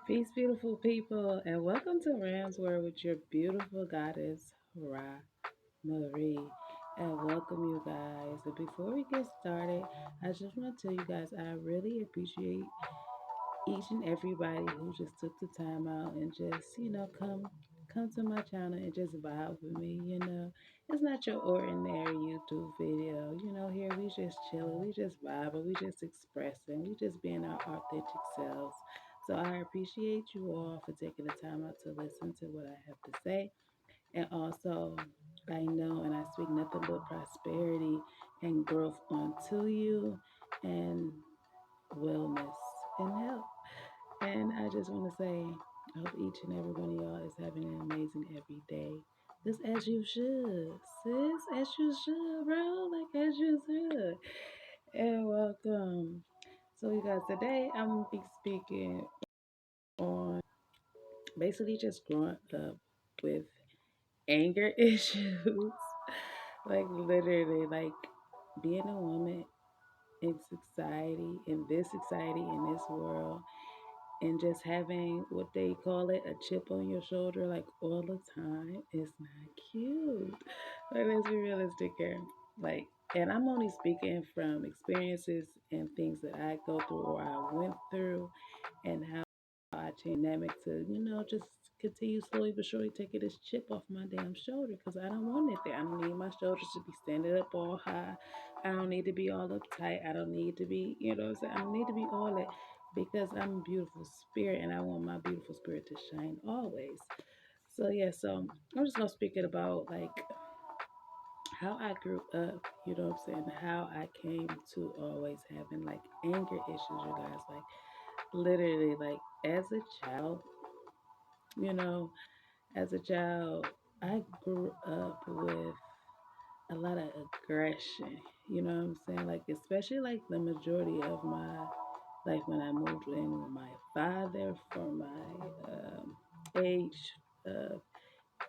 Peace, beautiful people, and welcome to Ram's World with your beautiful goddess, Ra Marie. And welcome, you guys. And before we get started, I just want to tell you guys I really appreciate each and everybody who just took the time out and just come to my channel and just vibe with me. It's not your ordinary YouTube video. Here we just chilling, we just vibing, we just expressing, we just being our authentic selves. So I appreciate you all for taking the time out to listen to what I have to say. And also, I know and I speak nothing but prosperity and growth onto you and wellness and health. And I just want to say, I hope each and every one of y'all is having an amazing every day. Just as you should, sis, as you should, bro, like as you should. And welcome. So, you guys, today I'm gonna be speaking on basically just growing up with anger issues. Like literally, like being a woman in society, in this world, and just having what they call it a chip on your shoulder like all the time is not cute. Like, let's be realistic here. Like, and I'm only speaking from experiences and things that I go through or I went through, and how I change dynamic to just continue slowly but surely taking this chip off my damn shoulder, because I don't want it there. I don't need my shoulders to be standing up all high. I don't need to be all uptight. I don't need to be, what I'm saying? I don't need to be all that, because I'm a beautiful spirit and I want my beautiful spirit to shine always. So yeah, so I'm just gonna speak it about like how I grew up, what I'm saying, how I came to always having like anger issues, you guys. Like literally, like as a child, you know, as a child, I grew up with a lot of aggression, you know what I'm saying? Like especially like the majority of my like when I moved in with my father for my age of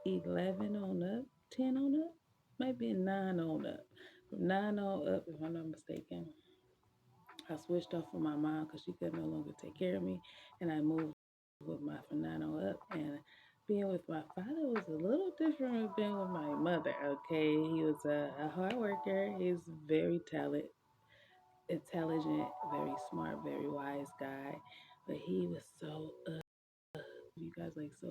11 on up, 10 on up, maybe 9 on up. From 9 on up, if I'm not mistaken, I switched off with my mom because she could no longer take care of me. And I moved with my from 9 on up. And being with my father was a little different from being with my mother, okay? He was a hard worker. He's very intelligent, very smart, very wise guy. But he was so you guys, like so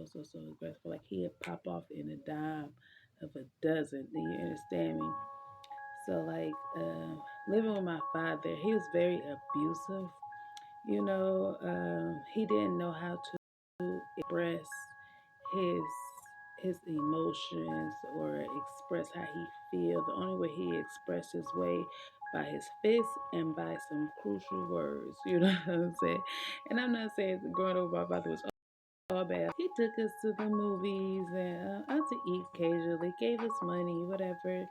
aggressive. Like he'd pop off in a dime of a dozen. Do you understand me? So like living with my father, he was very abusive. He didn't know how to express his his emotions or express how he feels. The only way he expressed his way by his fists and by some crucial words. You know what I'm saying? And I'm not saying growing up with my father was all bad. He took us to the movies and out to eat occasionally, gave us money, whatever.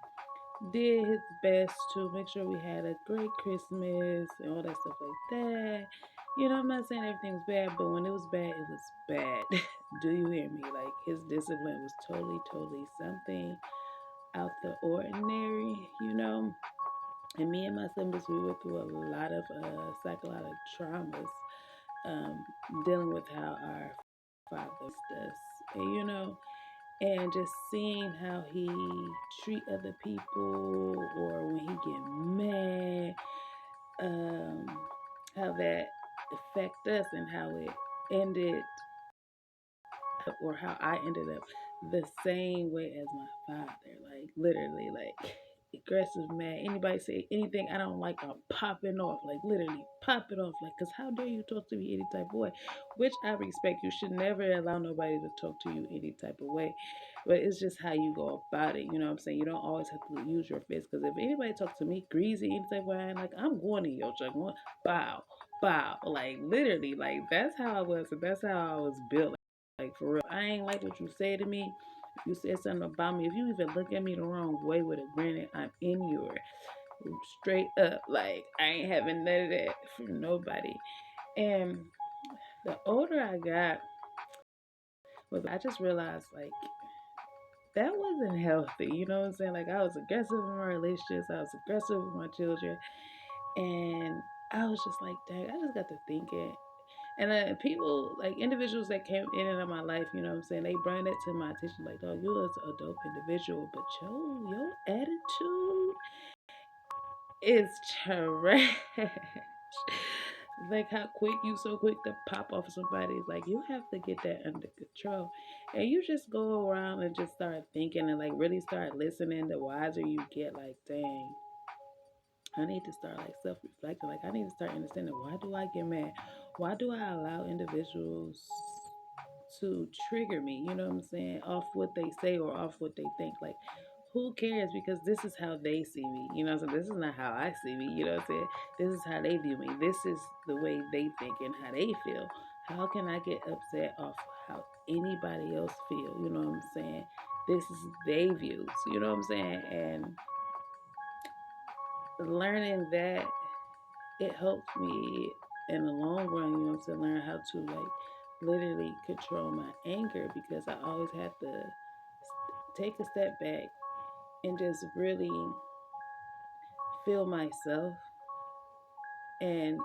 Did his best to make sure we had a great Christmas and all that stuff like that. I'm not saying everything was bad, but when it was bad, it was bad. Do you hear me? Like his discipline was totally something out the ordinary. And me and my siblings, we went through a lot of psychological traumas, um, dealing with how our father does, and and just seeing how he treat other people or when he get mad, um, how that affect us and how it ended or how I ended up the same way as my father. Like literally, like aggressive, mad. Anybody say anything I don't like, I'm popping off. Like literally popping off. Like, cause how dare you talk to me any type of way? Which I respect. You should never allow nobody to talk to you any type of way. But it's just how you go about it. You know what I'm saying? You don't always have to use your fist. Cause if anybody talks to me greasy any type of way, I'm like, I'm going to your truck. Bow, bow. Like literally, like that's how I was. And that's how I was built. Like for real, I ain't like what you say to me. If you said something about me, if you even look at me the wrong way with a grin, I'm in your straight up. Like I ain't having none of that from nobody. And the older I got, I just realized like that wasn't healthy. You know what I'm saying? Like I was aggressive in my relationships. I was aggressive with my children, and I was just like, dang, I just got to thinking. And people, like individuals that came in and out of my life, you know what I'm saying, they bring that to my attention, like, dog, you was a dope individual, but your attitude is trash. Like how quick you so quick to pop off somebody. It's like you have to get that under control. And you just go around and just start thinking and like really start listening. The wiser you get, like, dang, I need to start like self reflecting. Like I need to start understanding, why do I get mad? Why do I allow individuals to trigger me? You know what I'm saying? Off what they say or off what they think. Like who cares? Because this is how they see me. You know what I'm saying? This is not how I see me. You know what I'm saying? This is how they view me. This is the way they think and how they feel. How can I get upset off how anybody else feel? You know what I'm saying? This is their views. You know what I'm saying? And learning that, it helped me in the long run, you know, to learn how to like literally control my anger, because I always had to take a step back and just really feel myself and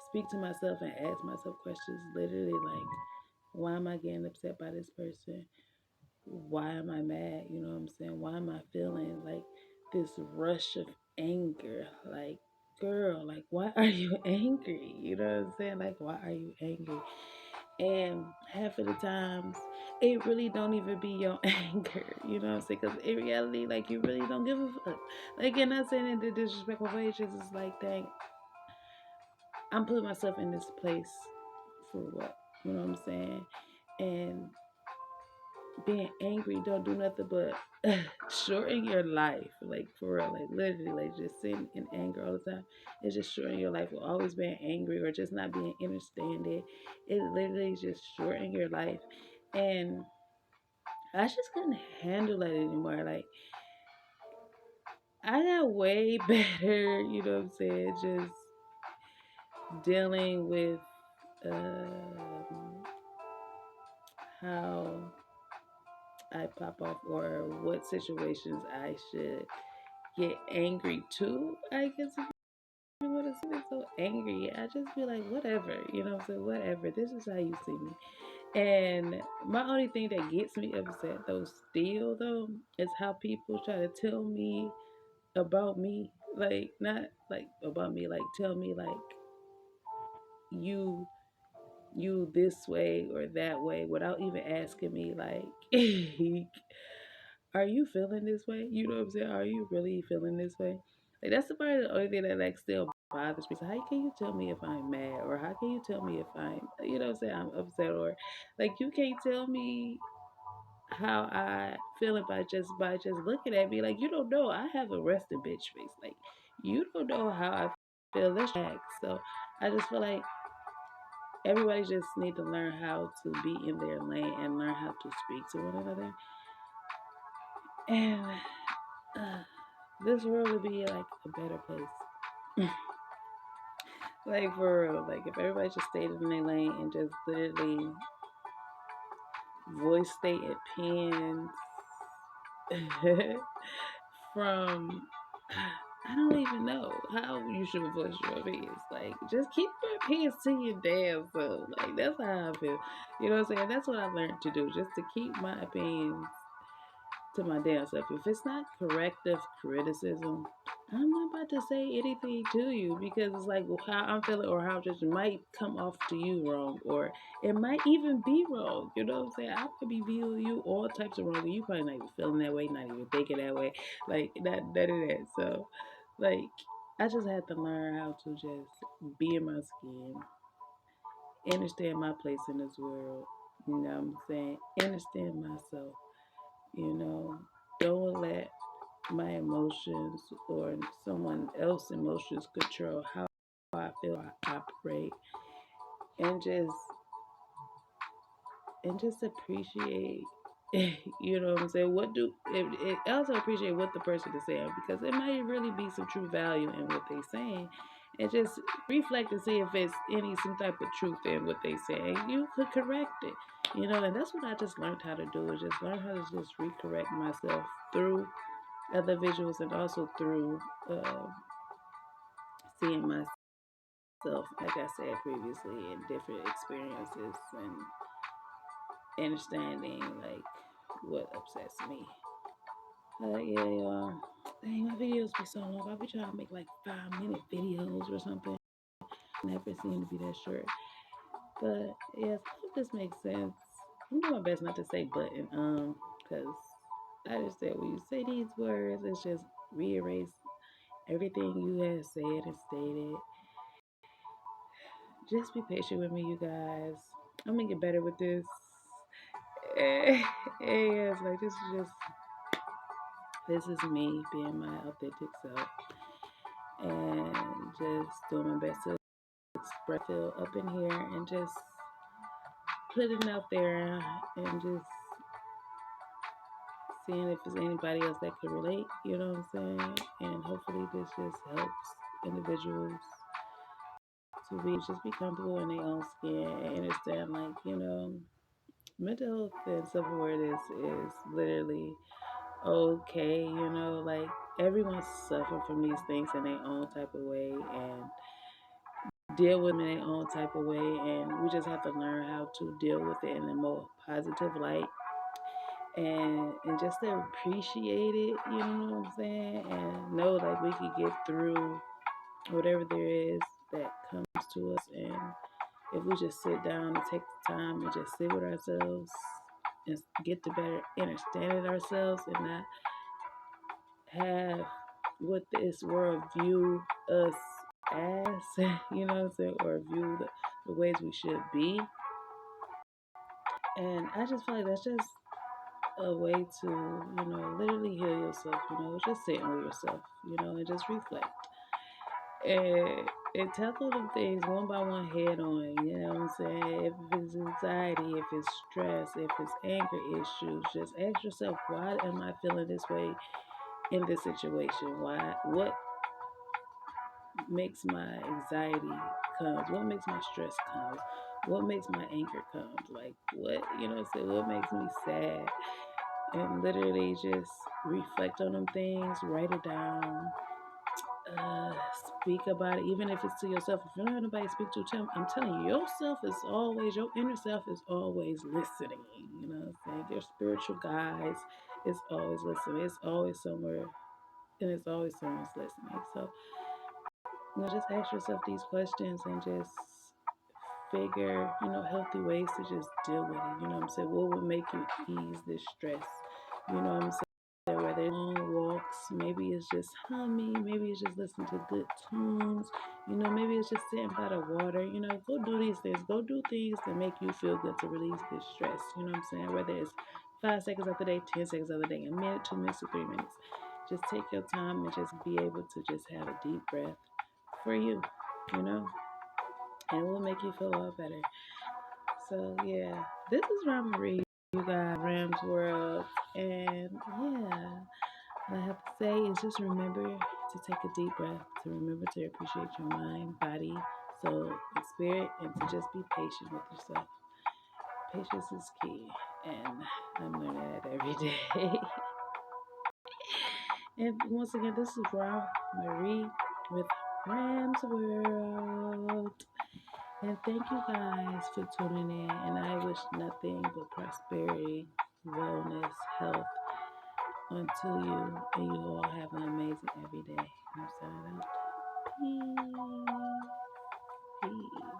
speak to myself and ask myself questions, literally like, why am I getting upset by this person? Why am I mad? You know what I'm saying? Why am I feeling like this rush of anger? Like, girl, like, why are you angry? You know what I'm saying? Like, why are you angry? And half of the times, it really don't even be your anger. You know what I'm saying? Because in reality, like, you really don't give a fuck. Like, and not saying in the disrespectful way, it's just like, dang, I'm putting myself in this place for what? You know what I'm saying? And being angry don't do nothing but shorten your life. Like for real, like literally, like just sitting in anger all the time. It's just shortening your life. Or always being angry or just not being understanding. It literally just shorten your life. And I just couldn't handle that anymore. Like I got way better, you know what I'm saying? Just dealing with how I pop off or what situations I should get angry too. I guess if you want to see me so angry, I just be like, whatever, you know what I'm saying? Whatever. This is how you see me. And my only thing that gets me upset though, still though, is how people try to tell me about me. Like not like about me, like tell me like you you this way or that way without even asking me like are you feeling this way? You know what I'm saying? Are you really feeling this way? Like that's the only thing that like still bothers me. So how can you tell me if I'm mad, or how can you tell me if I'm, you know what I'm saying, I'm upset, or like you can't tell me how I feel by just looking at me. Like you don't know. I have a resting bitch face. Like you don't know how I feel. Let's act. So I just feel like everybody just need to learn how to be in their lane and learn how to speak to one another. And uh, this world would be like a better place. Like for real. Like if everybody just stayed in their lane and just literally voice their opinions from I don't even know how you should voice your opinions. Like just keep your opinions to your damn self. Like that's how I feel. You know what I'm saying? That's what I learned to do. Just to keep my opinions to my damn self. If it's not corrective criticism, I'm not about to say anything to you, because it's like how I'm feeling or how just might come off to you wrong, or it might even be wrong. You know what I'm saying? I could be viewing you all types of wrong, and you probably not even feeling that way, not even thinking that way, like none of that. So, like, I just had to learn how to just be in my skin, understand my place in this world. You know what I'm saying? Understand myself. You know, don't let my emotions or someone else's emotions control how I feel, I operate, and just appreciate. You know what I'm saying? What do it also appreciate what the person is saying, because it might really be some true value in what they're saying, and just reflect and see if it's any some type of truth in what they say. You could correct it, you know, and that's what I just learned how to do, is just learn how to just recorrect myself through other visuals and also through seeing myself myself, like I said previously, in different experiences and understanding like what upsets me. Yeah, y'all. Dang, my videos be so long. I'll be trying to make like 5-minute videos or something. Never seem to be that short. But yes, I hope this makes sense. I'm doing my best not to say but and because I understand when you say these words, it's just rearrange everything you have said and stated. Just be patient with me, you guys. I'm gonna get better with this. Yes, like this is me being my authentic self and just doing my best to express it up in here and just put it out there and just seeing if there's anybody else that could relate, you know what I'm saying? And hopefully this just helps individuals to just be comfortable in their own skin and understand like, mental health and self-awareness is literally okay, like everyone suffering from these things in their own type of way and deal with them in their own type of way, and we just have to learn how to deal with it in a more positive light and just to appreciate it, you know what I'm saying, and know like we can get through whatever there is that comes to us, and if we just sit down and take the time and just sit with ourselves and get to better understanding ourselves and not have what this world view us as, you know what I'm saying, or view the ways we should be. And I just feel like that's just a way to, literally heal yourself, just sitting with yourself, and just reflect. And tackle the things one by one head on, you know what I'm saying? If it's anxiety, if it's stress, if it's anger issues, just ask yourself, why am I feeling this way in this situation? What makes my anxiety comes? What makes my stress comes? What makes my anger comes? Like what, what makes me sad? And literally just reflect on them things, write it down, uh, speak about it, even if it's to yourself. If you don't have nobody to speak to, I'm telling you, your inner self is always listening. You know what I'm saying? Your spiritual guides is always listening. It's always somewhere, and it's always someone's listening. So, just ask yourself these questions and just figure, healthy ways to just deal with it. You know what I'm saying? What would make you ease this stress? You know what I'm saying? Whether it's long walks, maybe it's just humming, maybe it's just listening to good tunes, maybe it's just sitting by the water, go do these things. Go do things that make you feel good to release this stress. You know what I'm saying? Whether it's 5 seconds of the day, 10 seconds of the day, a minute, 2 minutes, or 3 minutes. Just take your time and just be able to just have a deep breath for you, you know? And it will make you feel a lot better. So yeah, this is Ron Marie, you guys, Rams World, and yeah, all I have to say is just remember to take a deep breath, to remember to appreciate your mind, body, soul, and spirit, and to just be patient with yourself. Patience is key, and I'm learning that every day. And once again, this is Ron Marie with Rams World. And thank you guys for tuning in. And I wish nothing but prosperity, wellness, health unto you. And you all have an amazing every day. I'm signing out. Peace. Peace.